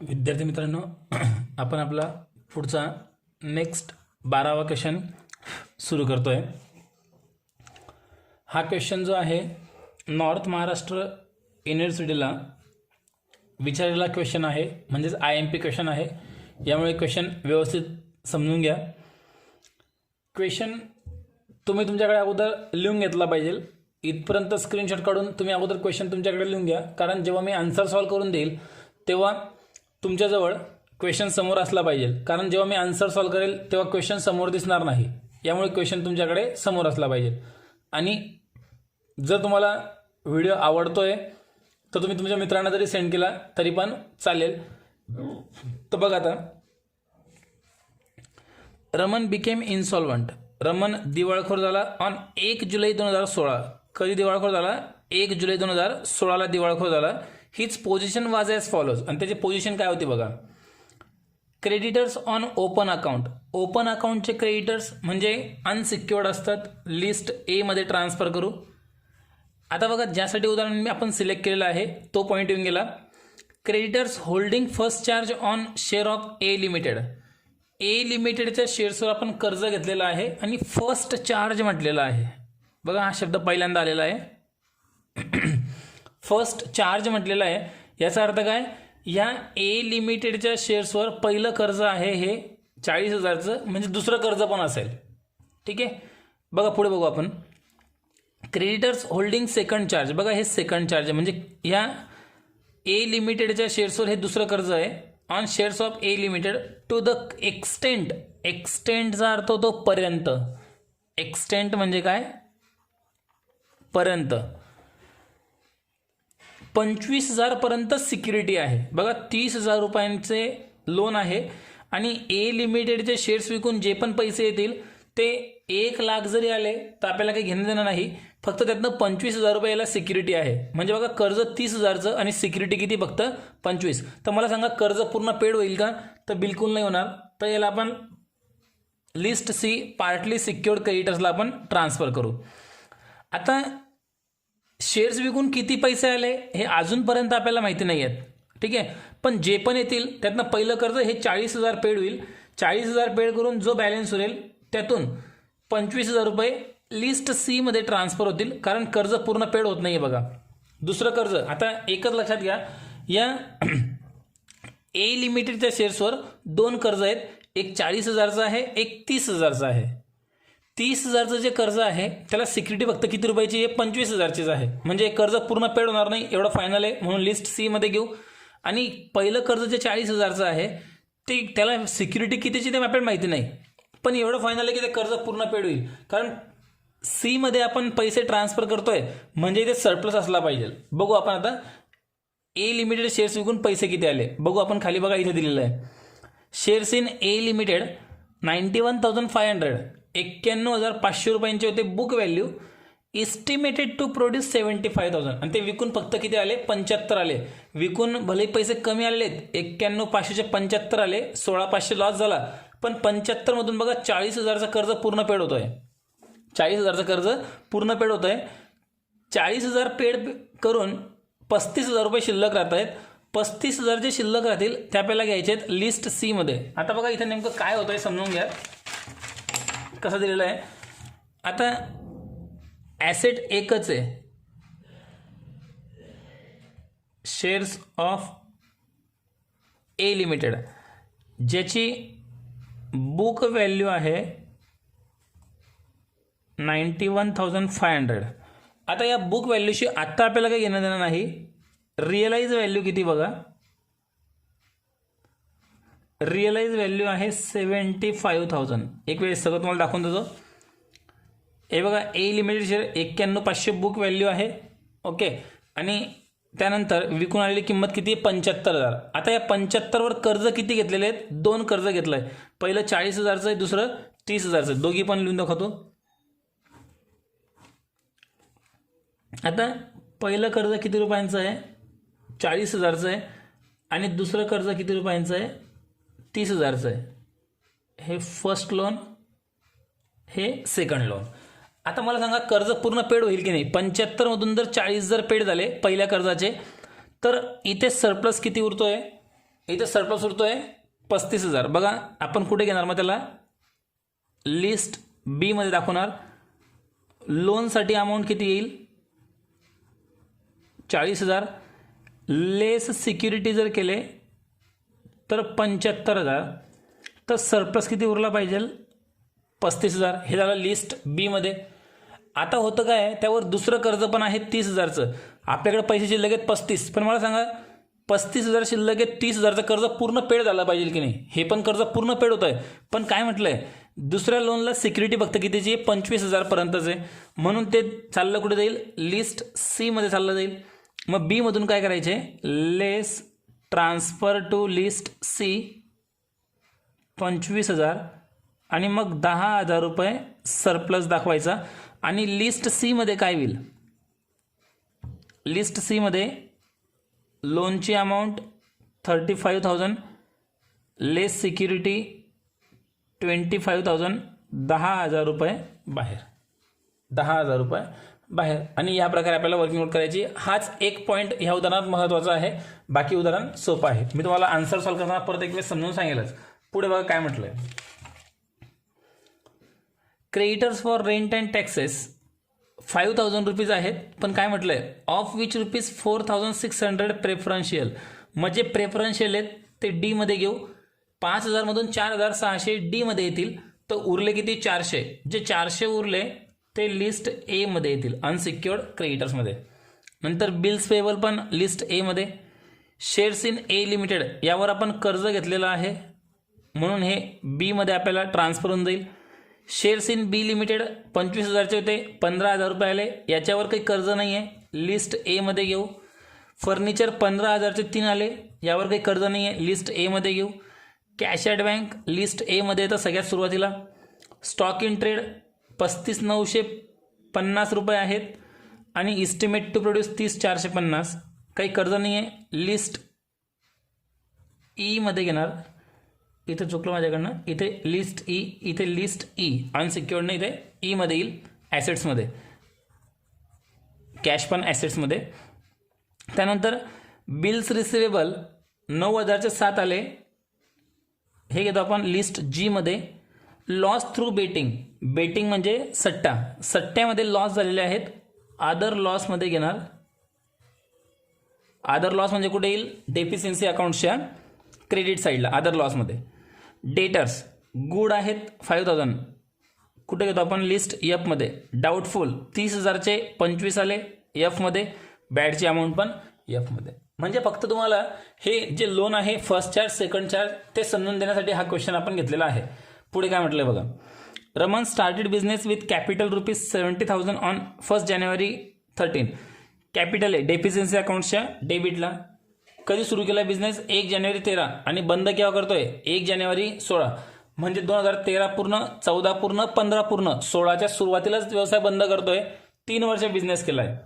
विद्यार्थी मित्रांनो, आपण आपला पुढचा नेक्स्ट 12वा क्वेश्चन सुरू करतोय. हा क्वेश्चन जो आहे नॉर्थ महाराष्ट्र युनिव्हर्सिटीला विचारलेला क्वेश्चन आहे, म्हणजेच IMP क्वेश्चन आहे. यामुळे क्वेश्चन व्यवस्थित समजून घ्या. क्वेश्चन तुम्ही तुमच्याकडे अगोदर लिहून घेतला पाहिजे. इथपर्यंत स्क्रीनशॉट काढून तुम्ही अगोदर क्वेश्चन तुमच्याकडे लिहून घ्या, कारण जेव्हा मी आन्सर सॉल्व्ह करून देईल तेव्हा तुमच्याजवळ क्वेश्चन समोर असला पाहिजे. कारण जेव्हा मी आन्सर सॉल्व्ह करेल तेव्हा क्वेश्चन समोर दिसणार नाही. यामुळे क्वेश्चन तुमच्याकडे समोर असला पाहिजे. आणि जर तुम्हाला व्हिडिओ आवडतोय तर तुम्ही तुमच्या मित्रांना जरी सेंड केला तरी पण चालेल. तर बघा, आता रमन बिकेम इन्सॉल्वंट. रमन दिवाळखोर झाला ऑन 1 जुलै 2016. कधी दिवाळखोर झाला? 1 जुलै 2016ला दिवाळखोर झाला. हिज पोझिशन वाज ॲज फॉलोज. आणि त्याची पोझिशन काय होती बघा. Creditors on open account. Open अकाउंटचे क्रेडिटर्स म्हणजे अनसिक्युअर्ड असतात. लिस्ट ए मध्ये ट्रान्सफर करू. आता बघा, ज्यासाठी उदाहरण मी आपण सिलेक्ट केलेला आहे तो पॉईंट येऊन गेला. Creditors holding first charge on share of A limited. A लिमिटेडच्या शेअर्सवर आपण कर्ज घेतलेला आहे आणि फर्स्ट चार्ज म्हटलेला आहे. बघा, हा शब्द पहिल्यांदा आलेला आहे. फर्स्ट चार्ज म्हटलेला आहे. याचा अर्थ काय? या ए लिमिटेडच्या शेअर्सवर पहिलं कर्ज आहे हे 40,000चं, म्हणजे दुसरं कर्ज पण असेल. ठीक आहे, बघा पुढे बघू आपण. Creditors holding second charge. बघा, हे सेकंड चार्ज आहे, म्हणजे या ए लिमिटेडच्या शेअर्सवर हे दुसरं कर्ज आहे on shares of A limited to the extent. एक्सटेंटचा अर्थ होतो पर्यंत. एक्सटेंट म्हणजे काय? पर्यंत. 25,000 पर्यंत सिक्युरिटी आहे. बघा, 30,000 रुपयांचे लोन आहे आणि ए लिमिटेडचे शेअर्स विकून जे पण पैसे येतील ते 1,00,000 जरी आले तर आपल्याला काही घेणं देणं नाही. फक्त त्यातनं 25,000 रुपये याला सिक्युरिटी आहे. म्हणजे बघा, कर्ज 30,000चं आणि सिक्युरिटी किती? फक्त 25. तर मला सांगा, कर्ज पूर्ण पेड होईल का? तर बिलकुल नाही होणार. तर याला आपण लिस्ट सी पार्टली सिक्युअर्ड क्रेडिटर्सला आपण ट्रान्सफर करू. आता शेअर्स विकून किती पैसे आले हे अजूनपर्यंत आपल्याला माहिती नाही आहेत. ठीक आहे, पण जे पण येतील त्यातनं पहिलं कर्ज हे 40,000 पेड होईल. 40,000 पेड करून जो बॅलन्स उरेल त्यातून 25,000 रुपये लिस्ट सी मध्ये ट्रान्सफर होतील, कारण कर्ज पूर्ण पेड होत नाही आहे. बघा, दुसरं कर्ज. आता एकच लक्षात घ्या, या ए लिमिटेडच्या शेअर्सवर 2 कर्ज आहेत. एक 40,000चं आहे, एक 30,000चं आहे. 30,000चं जे कर्ज आहे त्याला सिक्युरिटी फक्त किती रुपयाची आहे? 25,000चीच आहे. म्हणजे कर्ज पूर्ण पेड होणार नाही, एवढं फायनल आहे, म्हणून लिस्ट सी मध्ये घेऊ. आणि पहिलं कर्ज जे 40,000चं आहे ते त्याला सिक्युरिटी कितीची ते आपल्याला माहिती नाही, पण एवढं फायनल आहे की ते कर्ज पूर्ण पेड होईल. कारण सी मध्ये आपण पैसे ट्रान्सफर करतोय म्हणजे ते सरप्लस असला पाहिजे. बघू आपण आता ए लिमिटेड शेअर्स विकून पैसे किती आले बघू आपण. खाली बघा, इथे दिलेलं आहे शेअर्स इन ए लिमिटेड 91,500. 91,500 रुपयांचे होते book value. Estimated to produce 75,000. आणि ते विकून फक्त किती आले? 75 आले. विकून भले पैसे कमी आलेत, 91,500चे 75 आले, 16,500 लॉस झाला. पण 75 मधून बघा 40,000चं कर्ज पूर्ण पेड होतोय. 40,000चं कर्ज पूर्ण पेड होतंय. 40,000 पेड करून 35,000 रुपये शिल्लक राहत आहेत. 35,000 जे शिल्लक राहतील ते आपल्याला घ्यायचे आहेत लिस्ट सी मध्ये. आता बघा, इथे नेमकं काय होतंय समजून घ्या, कसं दिलेलं आहे. आता ॲसेट एकच आहे, शेअर्स ऑफ ए लिमिटेड, ज्याची बुक व्हॅल्यू आहे 91,500. आता या बुक व्हॅल्यूशी आत्ता आपल्याला काही घेणं देणं नाही. रिअलाइज व्हॅल्यू किती बघा. रिअलाइज व्हॅल्यू आहे 75,000. एक वेळेस सगळं तुम्हाला दाखवून देतो. हे बघा, ए लिमिटेड शेअर 91,500 बुक व्हॅल्यू आहे. ओके, आणि त्यानंतर विकून आलेली किंमत किती? 75,000. आता या 75वर कर्ज किती घेतलेले आहेत? 2 कर्ज घेतलं आहे. पहिलं 40,000चं आहे, दुसरं 30,000चं. दोघी पण लिहून दाखवतो. आता पहिलं कर्ज किती रुपयांचं आहे? 40,000चं आहे. आणि दुसरं कर्ज किती रुपयांचं आहे? 30,000चं आहे. हे फर्स्ट लोन, हे सेकंड लोन. आता मला सांगा, कर्ज पूर्ण पेड होईल की नाही? 75 मधून जर 40 जर पेड झाले पहिल्या कर्जाचे, तर इथे सरप्लस किती उरतोय? इथं सरप्लस उरतोय 35,000. बघा आपण कुठे घेणार मग त्याला, लिस्ट बी मध्ये दाखवणार. लोनसाठी अमाऊंट किती येईल 40,000. लेस सिक्युरिटी जर केले तर 75,000. तर सरप्लस किती उरला पाहिजे 35,000. हे झालं लिस्ट बी मध्ये. आता होतं काय, त्यावर दुसरं कर्ज पण आहे 30,000चं. आपल्याकडे पैसे शिल्लक आहेत 35, पण मला सांगा 35,000 शिल्लक आहेत, 30,000चं कर्ज पूर्ण पेड झालं पाहिजे की नाही. हे पण कर्ज पूर्ण पेड होत आहे, पण काय म्हटलंय दुसऱ्या लोनला सिक्युरिटी फक्त कितीची 25,000 पर्यंतचे, म्हणून ते चाललं कुठे जाईल, लिस्ट सी मध्ये चाललं जाईल. मग बी मधून काय करायचे, लेस ट्रान्सफर टू लिस्ट सी 25,000 आणि मग 10,000 रुपये सरप्लस दाखवायचा. आणि लिस्ट सी मध्ये काय होईल, लिस्ट सी मध्ये लोनची अमाऊंट 35,000, लेस सिक्युरिटी 25,000, 10,000 रुपये बाहेर, 10,000 रुपये बाहेर. आणि या प्रकारे आपल्याला वर्किंग आउट करायची. हाच एक पॉईंट ह्या उदाहरणात महत्त्वाचा आहे, बाकी उदाहरण सोपं आहे. मी तुम्हाला आन्सर सॉल्व्ह करताना परत एक वेळ समजून सांगेलच. पुढे बघा काय म्हटलंय, creditors for rent and taxes 5,000 rupees आहेत, पण काय म्हटलंय, ऑफ विच रुपीज 4,600 प्रेफरन्शियल. म्हणजे प्रेफरन्शियल आहेत ते डी मध्ये घेऊ. 5,000 मधून 4,600 डी मध्ये येतील, तर उरले किती 400. जे 400 उरले ते लिस्ट ए मध्ये येतील, अनसिक्युअर्ड क्रेडिटर्स मध्ये. नंतर बिल्स पेएबल पण लिस्ट ए मध्ये. शेअर्स इन ए लिमिटेड यावर आपण कर्ज घेतलेलं आहे, म्हणून हे बी मध्ये आपल्याला ट्रान्सफर होऊन जाईल. शेअर्स इन बी लिमिटेड 25,000चे होते, 15,000 रुपये आले, याच्यावर काही कर्ज नाही आहे, लिस्ट ए मध्ये घेऊ. फर्निचर 15,000चे 3 आले, यावर काही कर्ज नाही आहे, लिस्ट ए मध्ये घेऊ. Cash at bank list A मध्ये येतं सगळ्यात सुरुवातीला. स्टॉक इन ट्रेड 35,950 रुपये आहेत आणि इस्टिमेट टू प्रोड्यूस 30,450, काही कर्ज नाही आहे, लिस्ट ई मध्ये घेणार. इथे चुकलं माझ्याकडनं, इथे लिस्ट ई, इथे लिस्ट ई अनसिक्युअर्ड नाही, इथे ई मध्ये येईल ॲसेट्समध्ये. कॅश पण ॲसेट्समध्ये. त्यानंतर बिल्स रिसिवेबल 9,000चे 7 आले, हे घेतो आपण लिस्ट जी मध्ये. लॉस थ्रू बेटिंग, बेटिंग म्हणजे सट्टा, सट्ट्यामध्ये लॉस झालेले आहेत, अदर लॉसमध्ये घेणार. अदर लॉस म्हणजे कुठे येईल, डेफिशियन्सी अकाउंटच्या क्रेडिट साईडला अदर लॉसमध्ये. डेटर्स गुड आहेत 5,000, कुठे घेतो आपण लिस्ट एफ मध्ये. डाऊटफुल 30,000चे 25 आले एफ मध्ये, बॅडची अमाऊंट पण एफ मध्ये. म्हणजे फक्त तुम्हाला हे जे लोन आहे फर्स्ट चार्ज सेकंड चार्ज ते समजून देण्यासाठी हा क्वेश्चन आपण घेतलेला आहे. पुढे काय म्हटलंय बघा, Raman started business with capital rupees 70,000 on 1 January 13. Capital आहे डेफिशियन्सी अकाउंटच्या डेबिटला. कधी सुरू केला बिझनेस 1 जानेवारी 13 आणि बंद केव्हा करतोय 1 जानेवारी 16. म्हणजे 2013 पूर्ण, 14 पूर्ण, 15 पूर्ण, 16च्या सुरुवातीलाच व्यवसाय बंद करतोय. 3 वर्ष बिझनेस केलाय.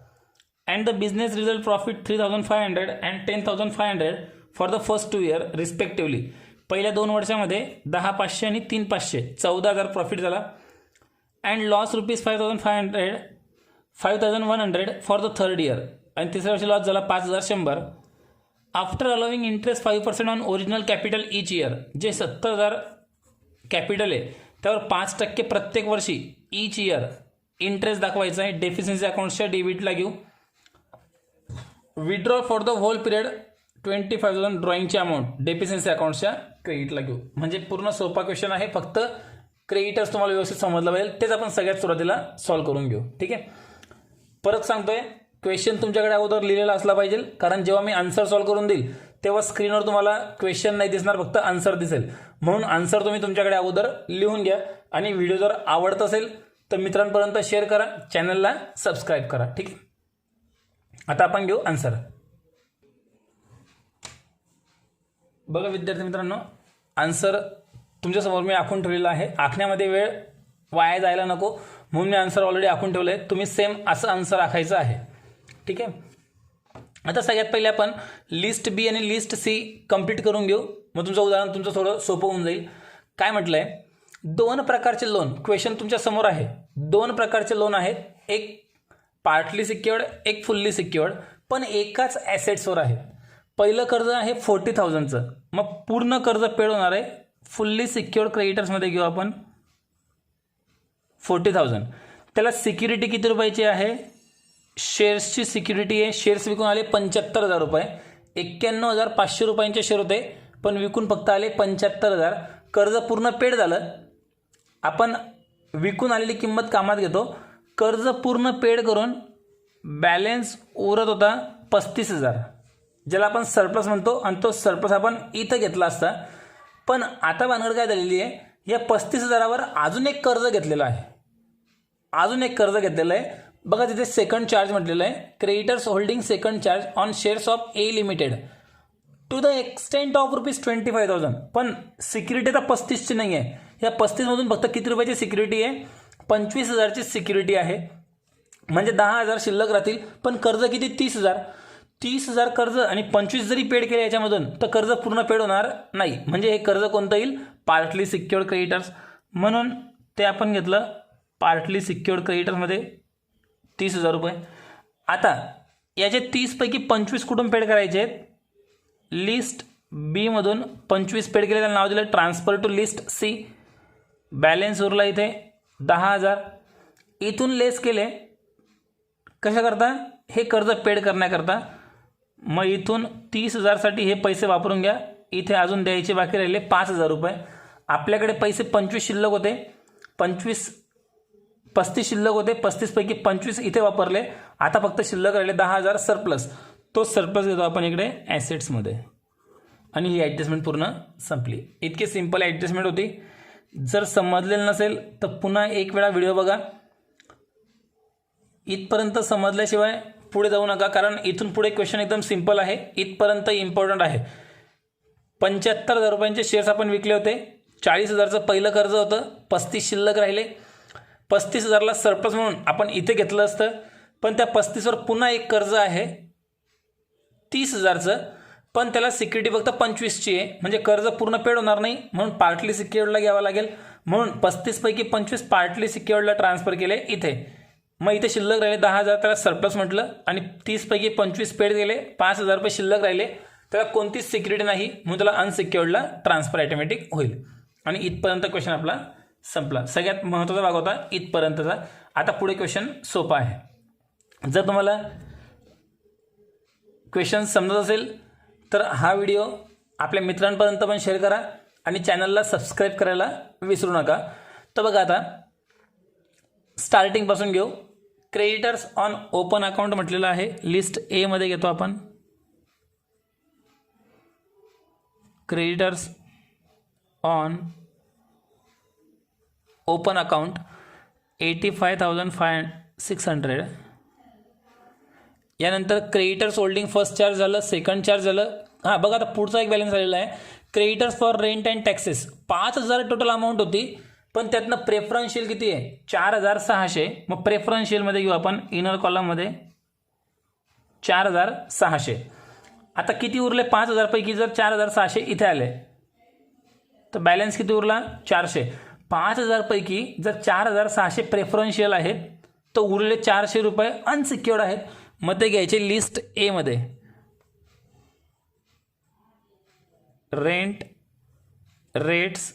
And the business result profit 3,500 and 10,500 for the first 2 year respectively. पहिल्या 2 वर्षामध्ये 10,500 आणि 3,500 14,000 प्रॉफिट झाला. And loss rupees 5,100 for the third year. आणि तिसऱ्या वर्षी लॉस झाला 5,100. After allowing interest 5% on original capital each year. जे 70,000 कॅपिटल आहे त्यावर 5% प्रत्येक वर्षी इच इयर इंटरेस्ट दाखवायचा आहे. डेफिशियन्सी अकाउंटच्या डेबिटला घेऊ. Withdraw for the whole period 25,000 ड्रॉइंगची अमाऊंट डेफिशियन्सी अकाउंटच्या क्रेडिटला घेऊ. म्हणजे पूर्ण सोपा क्वेश्चन आहे, फक्त क्रेडिटर्स तुम्हाला व्यवस्थित समजलं पाहिजे, तेच आपण सगळ्यात सुरुवातीला सॉल्व्ह करून घेऊ. ठीक आहे, परत सांगतोय क्वेश्चन तुमच्याकडे अगोदर लिहिलेला असला पाहिजे, कारण जेव्हा मी आन्सर सॉल्व्ह करून देईल तेव्हा स्क्रीनवर तुम्हाला क्वेश्चन नाही दिसणार, फक्त आन्सर दिसेल. म्हणून आन्सर तुम्ही तुमच्याकडे अगोदर लिहून घ्या. आणि व्हिडिओ जर आवडत असेल तर मित्रांपर्यंत शेअर करा, चॅनलला सबस्क्राईब करा. ठीक आहे, आता आपण घेऊ आन्सर. बघा विद्यार्थी मित्रांनो, आन्सर तुमच्यासमोर मी आखून ठेवलेला आहे. आखण्यामध्ये वेळ वाया जायला नको म्हणून मी आन्सर ऑलरेडी आखून ठेवलं आहे. तुम्ही सेम असं आन्सर आखायचं आहे. ठीक आहे, आता सगळ्यात पहिले आपण लिस्ट बी आणि लिस्ट सी कंप्लीट करून घेऊ. मग तुमचं उदाहरण तुमचं थोडं सोपं होऊन जाईल. काय म्हटलंय, 2 प्रकारचे लोन, क्वेश्चन तुमच्या समोर आहे. 2 प्रकारचे लोन आहेत, एक पार्टली सिक्युअर्ड, एक फुल्ली सिक्युअर्ड, पण एकाच ॲसेट्सवर आहेत. पहिलं कर्ज आहे 40,000चं, मग पूर्ण कर्ज पेड होणार आहे फुल्ली सिक्युअर्ड क्रेडिटर्समध्ये घेऊ आपण 40,000. त्याला सिक्युरिटी किती रुपयाची आहे? शेअर्सची सिक्युरिटी आहे. शेअर्स विकून आले 75,000 रुपये. 91,500 रुपयांचे शेअर होते, पण विकून फक्त आले 75,000. कर्ज पूर्ण पेड झालं. आपण विकून आलेली किंमत कामात घेतो. कर्ज पूर्ण पेड करून बॅलन्स उरत होता 35,000, ज्याला आपण सरप्लस म्हणतो, आणि तो सरप्लस आपण इथं घेतला असता. पण आता भानगड काय झालेली आहे, या 35,000वर अजून एक कर्ज घेतलेलं आहे. बघा तिथे सेकंड चार्ज म्हटलेलं आहे, creditors holding second charge on shares of A limited to the extent of ₹25,000. पण सिक्युरिटी आता 35ची नाही आहे. या 35मधून फक्त किती रुपयाची सिक्युरिटी आहे? 25,000ची सिक्युरिटी आहे. म्हणजे 10,000 शिल्लक राहतील. पण कर्ज किती? 30,000 कर्ज, आणि 25 जरी पेड केले याच्यामधून तर कर्ज पूर्ण पेड होणार नाही. म्हणजे हे कर्ज कोणतं येईल? Partly secured creditors. म्हणून ते आपण घेतलं पार्टली सिक्युअर्ड क्रेडिटर्समध्ये 30,000 रुपये. आता याचे 30 पैकी 25 कुठून पेड करायचे आहेत? लिस्ट बी मधून 25 पेड केले. त्याला नाव दिलं transfer to list C. Balance उरला इथे 10,000. इथून लेस केले कशाकरता? हे कर्ज पेड करण्याकरता. मग इथून 30,000साठी हे पैसे वापरून घ्या. इथे अजून द्यायचे बाकी राहिले 5,000 रुपये. आपल्याकडे पैसे 25 शिल्लक होते, 35 शिल्लक होते. 35 पैकी 25 इथे वापरले. आता फक्त शिल्लक राहिले 10,000 सरप्लस. तो सरप्लस घेतो आपण इकडे ॲसेट्समध्ये, आणि ही ॲडजस्टमेंट पूर्ण संपली. इतकी सिंपल ॲडजस्टमेंट होती. जर समजलेलं नसेल तर पुन्हा एक वेळा व्हिडिओ बघा. इथपर्यंत समजल्याशिवाय पुढे जाऊ नका, कारण इथून पुढे क्वेश्चन एकदम सिंपल आहे. इथपर्यंत इम्पॉर्टंट आहे. 75,000 रुपयांचे शेअर्स आपण विकले होते. 40,000चं पहिलं कर्ज होतं. 35 शिल्लक राहिले. 35,000ला सरप्लस म्हणून आपण इथे घेतलं असतं, पण त्या 35वर पुन्हा एक कर्ज आहे 30,000चं, पण त्याला सिक्युरिटी फक्त 25ची आहे. म्हणजे कर्ज पूर्ण पेड होणार नाही, म्हणून पार्टली सिक्युअर्डला घ्यावं लागेल. म्हणून 35 पैकी 25 पार्टली सिक्युअर्डला ट्रान्सफर केले इथे. मग इथे शिल्लक राहिले 10,000, त्याला सरप्लस म्हटलं, आणि 30 पैकी 25 पेड गेले. 5,000 रुपये शिल्लक राहिले. त्याला कोणतीच सिक्युरिटी नाही, म्हणून त्याला अनसिक्युअर्डला ट्रान्सफर ऑटोमॅटिक होईल. आणि इथपर्यंत क्वेश्चन आपला संपला. सगळ्यात महत्त्वाचा भाग होता इथपर्यंतचा. आता पुढे क्वेश्चन सोपा आहे. जर तुम्हाला क्वेश्चन समजत असेल तर हा व्हिडिओ आपल्या मित्रांपर्यंत पण शेअर करा, आणि चॅनलला सबस्क्राईब करायला विसरू नका. तर बघा, आता स्टार्टिंगपासून घेऊ. क्रेडिटर्स ऑन ओपन अकाउंट म्हटलेलं आहे. लिस्ट ए मध्ये घेतो आपण. Creditors on open account 85,600. यानंतर क्रेडिटर्स होल्डिंग फर्स्ट चार्ज झालं, सेकंड चार्ज झालं. हां बघा, आता पुढचा एक बॅलन्स आलेला आहे. Creditors for rent and taxes 5,000 total amount होती, पण त्यातनं प्रेफरन्शियल किती आहे? 4,600. मग प्रेफरन्शियलमध्ये घेऊ आपण इनर कॉलममध्ये 4,600. आता किती उरले? 5,000 पैकी जर 4,600 इथे आले तर बॅलन्स किती उरला? 400. 5,000 पैकी जर 4,600 प्रेफरन्शियल आहेत तर उरलेले 400 रुपये अनसिक्युअर्ड आहेत. मग ते घ्यायचे लिस्ट ए मध्ये. रेंट, रेट्स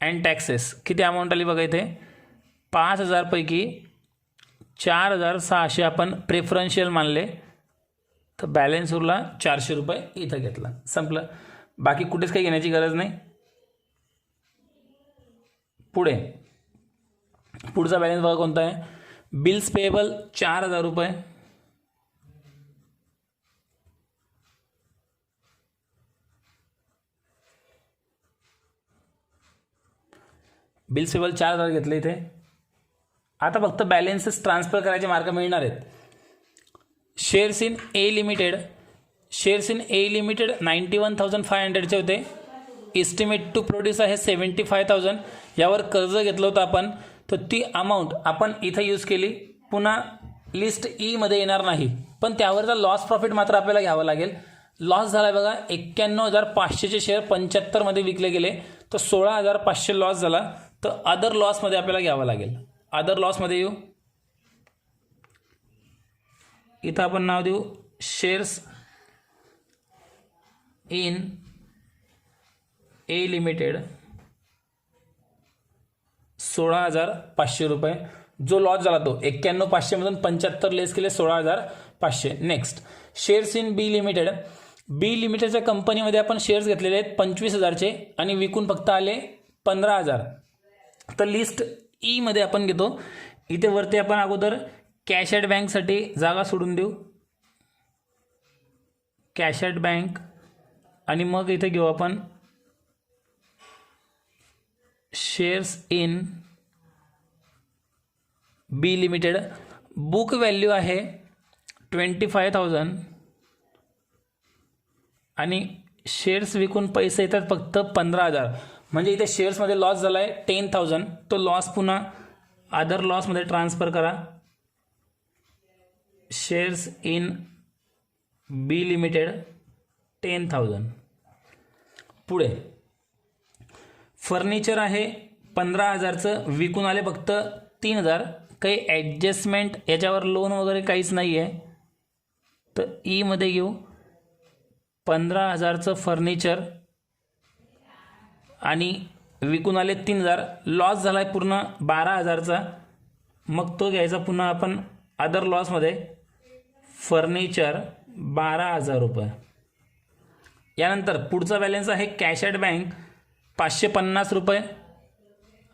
अँड टॅक्सेस किती अमाऊंट आली बघा इथे. 5,000 पैकी 4,600 आपण प्रेफरन्शियल मानले, तर बॅलन्स उरला 400 रुपये इथं घेतला. संपलं. बाकी कुठेच काही घेण्याची गरज नाही. पुढचा बॅलन्स बघा कोणता आहे. बिल्स पेएबल 4,000 रुपये. बिल्स पेएबल 4,000 घेतले इथे. आता फक्त बॅलन्सेस ट्रान्सफर करायचे मार्ग मिळणार आहेत. Shares in A limited. Shares in A limited 91,500चे होते. इस्टिमेट टू प्रोड्यूस आहे 75,000. यावर कर्ज घेतलं होतं आपण, तर ती अमाऊंट आपण इथं यूज केली. पुन्हा लिस्ट ई मध्ये येणार नाही, पण त्यावरचा लॉस प्रॉफिट मात्र आपल्याला घ्यावं लागेल. लॉस झाला आहे बघा. 91,500चे शेअर 75 मध्ये विकले गेले, तर 16,500 लॉस झाला. तर अदर लॉसमध्ये आपल्याला घ्यावं लागेल. अदर लॉसमध्ये येऊ. इथं आपण नाव देऊ शेअर्स इन ए लिमिटेड 16,500 रुपये. जो लॉस झाला तो 91,500 मधून 75 लेस केले 16,500. Next shares in B limited. B लिमिटेडच्या कंपनीमध्ये आपण शेअर्स घेतलेले आहेत 25,000चे आणि विकून फक्त आले 15,000. तर लिस्ट ई मध्ये आपण घेतो. इथे वरती आपण अगोदर कॅश ॲट बँकसाठी जागा सोडून देऊ, कॅश ॲट बँक, आणि मग इथे घेऊ आपण shares in B limited. Book value आहे 25,000 आणि शेअर्स विकून पैसे येतात फक्त 15,000. म्हणजे इथे शेअर्समध्ये लॉस झाला आहे 10,000. तो लॉस पुन्हा अदर लॉसमध्ये ट्रान्सफर करा. Shares in B limited 10,000. पुढे फर्निचर आहे 15,000चं, विकून आले फक्त 3,000. काही ॲडजस्टमेंट याच्यावर लोन वगैरे काहीच नाही आहे. तर ईमध्ये घेऊ 15,000चं फर्निचर आणि विकून आले 3,000. लॉस झाला आहे पूर्ण 12,000चा. मग तो घ्यायचा पुन्हा आपण अदर लॉसमध्ये. फर्निचर 12,000 रुपये. यानंतर पुढचा बॅलन्स आहे कॅश ॲट बँक 550 रुपये.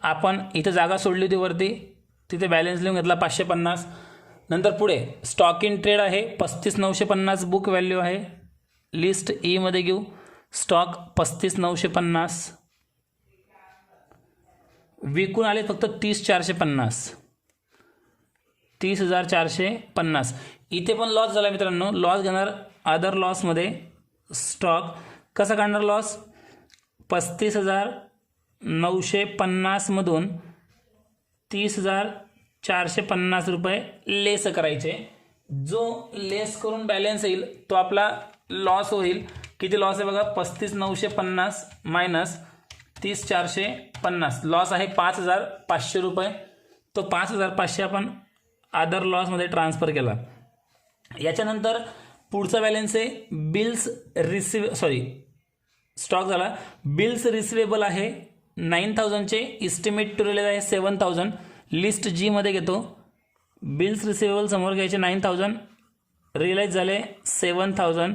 आपण इथे जागा सोडली होती वरती, तिथे बॅलन्स लिहून घेतला 550. नंतर पुढे स्टॉक इन ट्रेड आहे 35,950 बुक व्हॅल्यू आहे. लिस्ट ई मध्ये घेऊ स्टॉक 35,950. विकून आले फक्त 30,450, 30,450. इथे पण लॉस झाला मित्रांनो. लॉस घेणार अदर लॉसमध्ये. स्टॉक कसा काढणार लॉस? 35,950 मधून 30,450 रुपये लेस करायचे. जो लेस करून बॅलन्स येईल तो आपला लॉस होईल. किती लॉस आहे बघा? 35,950 मायनस 30,450. लॉस आहे 5,500 रुपये. तो 5,500 आपण अदर लॉसमध्ये ट्रान्सफर केला. याच्यानंतर पुढचा बॅलन्स आहे बिल्स स्टॉक झाला. बिल्स रिसिवेबल आहे 9,000चे. इस्टिमेट टू रिलीज आहे 7,000. लिस्ट जी मध्ये घेतो. बिल्स रिसिवेबल समोर घ्यायचे 9,000, रिअलाइज झाले 7,000.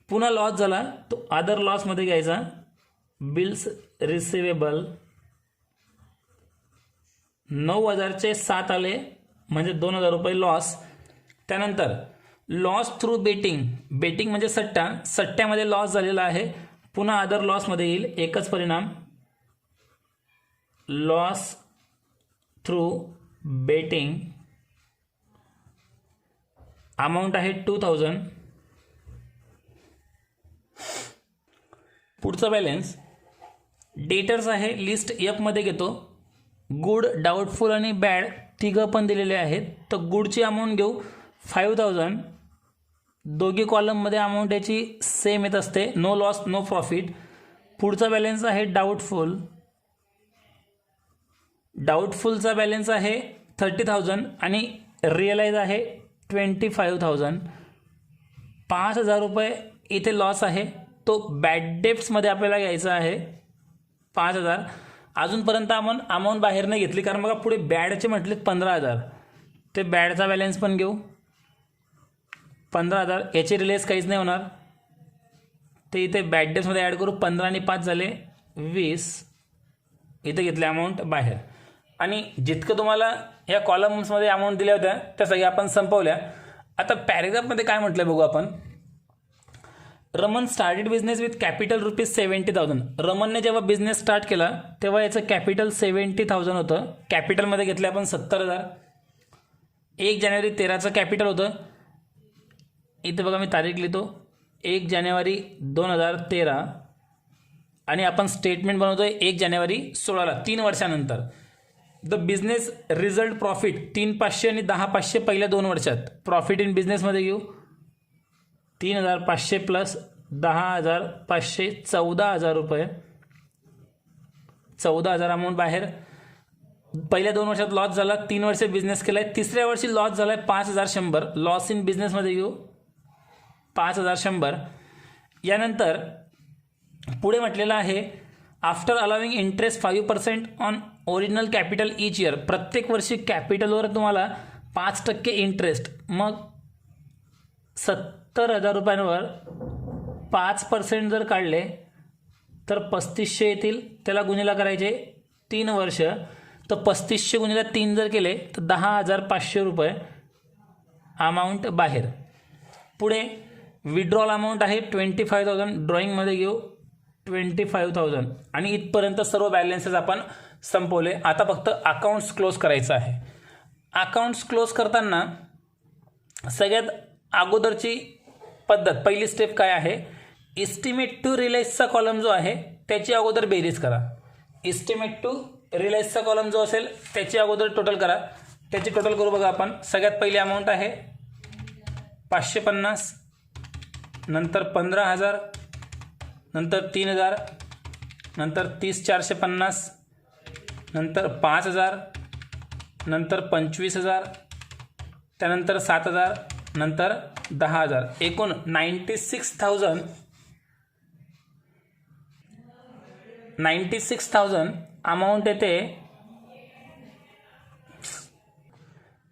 पुन्हा लॉस झाला तो अदर लॉसमध्ये घ्यायचा. बिल्स रिसिवेबल 9,000चे 7 आले म्हणजे 2,000 रुपये लॉस. त्यानंतर लॉस थ्रू बेटिंग म्हणजे सट्ट्यामध्ये लॉस झालेला आहे. पुन्हा अदर लॉसमध्ये येईल. एकच परिणाम. लॉस थ्रू बेटिंग अमाऊंट आहे 2,000. पुढचा बॅलन्स डेटर्स आहे. लिस्ट एफ मध्ये घेतो. गुड, डाऊटफुल आणि बॅड तिघं पण दिलेले आहेत. तर गुडची अमाऊंट घेऊ 5,000. दोघी कॉलममध्ये अमाऊंट याची सेम येत असते. No loss no profit. पुढचा बॅलन्स आहे डाऊटफुलचा बॅलन्स आहे 30,000 आणि रिअलाइज आहे 25,000. 5,000 रुपये इथे लॉस आहे. तो बॅड डेप्समध्ये आपल्याला घ्यायचा आहे 5,000. अजूनपर्यंत आपण अमाऊंट बाहेर नाही घेतली कारण बघा पुढे बॅडचे म्हटले 15,000. ते बॅडचा बॅलन्स पण घेऊ 15,000. याचे रिलेस काहीच नाही होणार. ते इथे बॅड डेप्समध्ये ॲड करू. 15 आणि 5 झाले 20. इथे घेतले अमाऊंट बाहेर. आणि जितकं तुम्हाला या कॉलम्समध्ये अमाऊंट दिल्या होत्या त्या सगळ्या आपण संपवल्या. आता पॅरेग्राफमध्ये काय म्हटलं बघू आपण. Raman started business with capital ₹70,000. रमनने जेव्हा बिझनेस स्टार्ट केला तेव्हा याचं कॅपिटल 70,000 होतं. कॅपिटलमध्ये घेतले आपण 70,000. 1 जानेवारी 13चं कॅपिटल होतं. इथे बघा मी तारीख लिहितो 1 जानेवारी 2013 आणि आपण स्टेटमेंट बनवतोय 1 जानेवारी 16ला 3 वर्षानंतर. द बिझनेस रिझल्ट प्रॉफिट 3,500 आणि 10,500 पहिल्या 2 वर्षात. प्रॉफिट इन बिझनेसमध्ये घेऊ 3,500 प्लस 10,500 14,000 रुपये. 14,000 अमाऊंट बाहेर. पहिल्या 2 वर्षात लॉस झाला. 3 वर्ष बिझनेस केलाय. तिसऱ्या वर्षी लॉस झालाय 5,100. लॉस इन बिझनेसमध्ये घेऊ 5100. यानंतर पुढे म्हटलेलं आहे after allowing interest 5% on original capital each year. प्रत्येक वर्षी कॅपिटलवर तुम्हाला 5% इंटरेस्ट. मग 70,000 रुपयांवर 5% जर काढले तर 3500 येतील. त्याला गुणिला करायचे 3 वर्ष, तर 3500 गुणिला 3 जर केले तर 10,500 रुपये अमाऊंट बाहेर. पुढे विड्रॉल अमाऊंट आहे 25,000. ड्रॉइंगमध्ये घेऊ 25,000 आणि इथपर्यंत सर्व बॅलन्सेस आपण संपवले. आता फक्त अकाउंट्स क्लोज करायचं आहे. अकाउंट्स क्लोज करताना सगळ्यात अगोदरची पद्धत, पहिली स्टेप काय आहे, इस्टिमेट टू रिलाइजचा कॉलम जो आहे त्याची अगोदर बेरीज करा. इस्टिमेट टू रिलाइजचा कॉलम जो असेल त्याची अगोदर टोटल करा. त्याची टोटल करू बघा आपण. सगळ्यात पहिली अमाऊंट आहे 550, नंतर 15,000, नंतर 3,000, नंतर 30,450, नंतर 5,000, नंतर 25,000, त्यानंतर 7,000, नंतर 10,000. एकूण 96,000 अमाऊंट येते.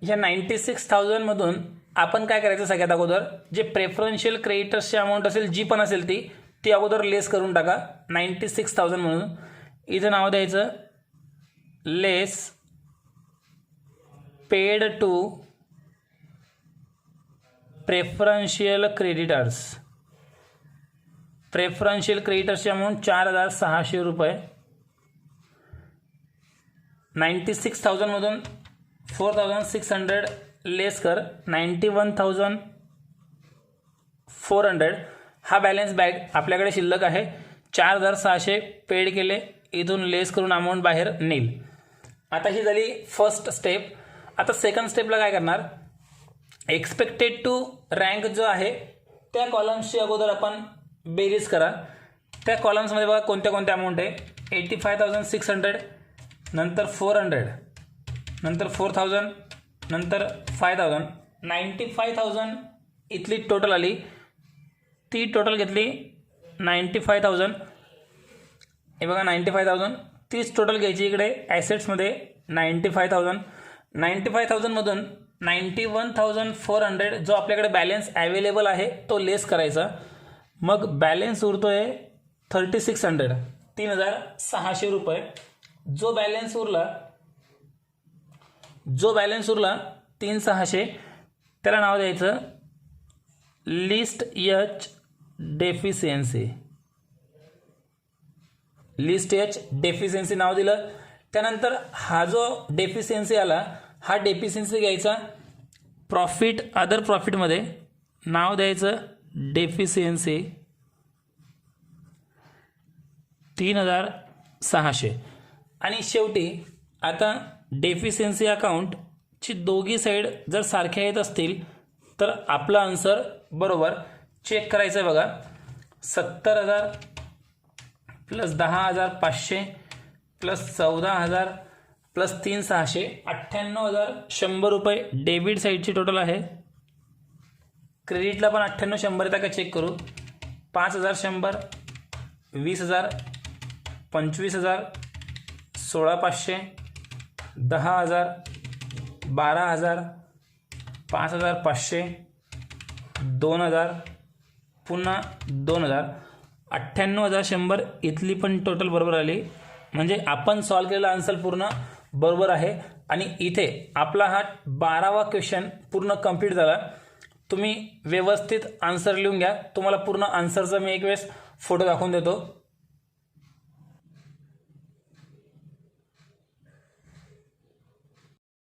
ह्या 96,000 मधून आपण काय करायचं, सगळ्यात अगोदर जे प्रेफरन्शियल क्रेडिटर्सची अमाऊंट असेल जी पण असेल ती अगोदर लेस करून टाका. 96,000 म्हणून इथं नाव द्यायचं less paid to preferential creditors. Preferential क्रेडिटर्सची अमाऊंट 4,600 रुपये. 96,000 मधून 4,600 लेस कर, 91,400. हा बॅलन्स बॅग आपल्याकडे शिल्लक आहे. 4,600 पेड केले, इथून लेस करून अमाऊंट बाहेर नेल. आता ही झाली फर्स्ट स्टेप. आता सेकंड स्टेपला काय करणार, एक्सपेक्टेड टू रँक जो आहे त्या कॉलम्सची अगोदर आपण बेरीज करा. त्या कॉलम्समध्ये बघा कोणत्या कोणत्या अमाऊंट आहे. 85,600, नंतर 400, नंतर 4,000, नंतर 5,000. 95,000 इथली टोटल आली. ती टोटल घेतली 95,000. हे बघा 95,000. तीच टोटल घ्यायची इकडे ॲसेट्समध्ये 95,000. 95,000 मधून 91,400 जो आपल्याकडे बॅलन्स अवेलेबल आहे तो लेस करायचा. मग बॅलन्स उरतोय 3,600, 3,600 रुपये. जो बॅलन्स उरला 3,600, त्याला नाव द्यायचं list H deficiency. List H deficiency नाव दिलं. त्यानंतर हा जो डेफिशियन्सी आला, हा डेफिशियन्सी घ्यायचा प्रॉफिट अदर प्रॉफिटमध्ये, नाव द्यायचं डेफिशियन्सी 3,600. आणि शेवटी आता डेफिशियन्सी अकाउंटची दोघी साईड जर सारख्या येत असतील तर आपला आन्सर बरोबर. चेक करायचं आहे बघा. 70,000 प्लस 10,500 प्लस 14,000 प्लस 3,600, 98,100 रुपये डेबिट साईडची टोटल आहे. क्रेडिटला पण 98,100 येतात का चेक करू. 5,100, 20,000, 25,000, 16,500, 10,000, 12,000, 5,500, 2,000, पुन्हा 2,000. 98,100 इथली पण टोटल बरोबर आली. म्हणजे आपण सॉल्व केलेला आन्सर पूर्ण बरोबर आहे. आणि इथे आपला हा 12वा क्वेश्चन पूर्ण कंप्लीट झाला. तुम्ही व्यवस्थित आन्सर लिहून घ्या. तुम्हाला पूर्ण आन्सरचा मी एक वेळेस फोटो दाखवून देतो.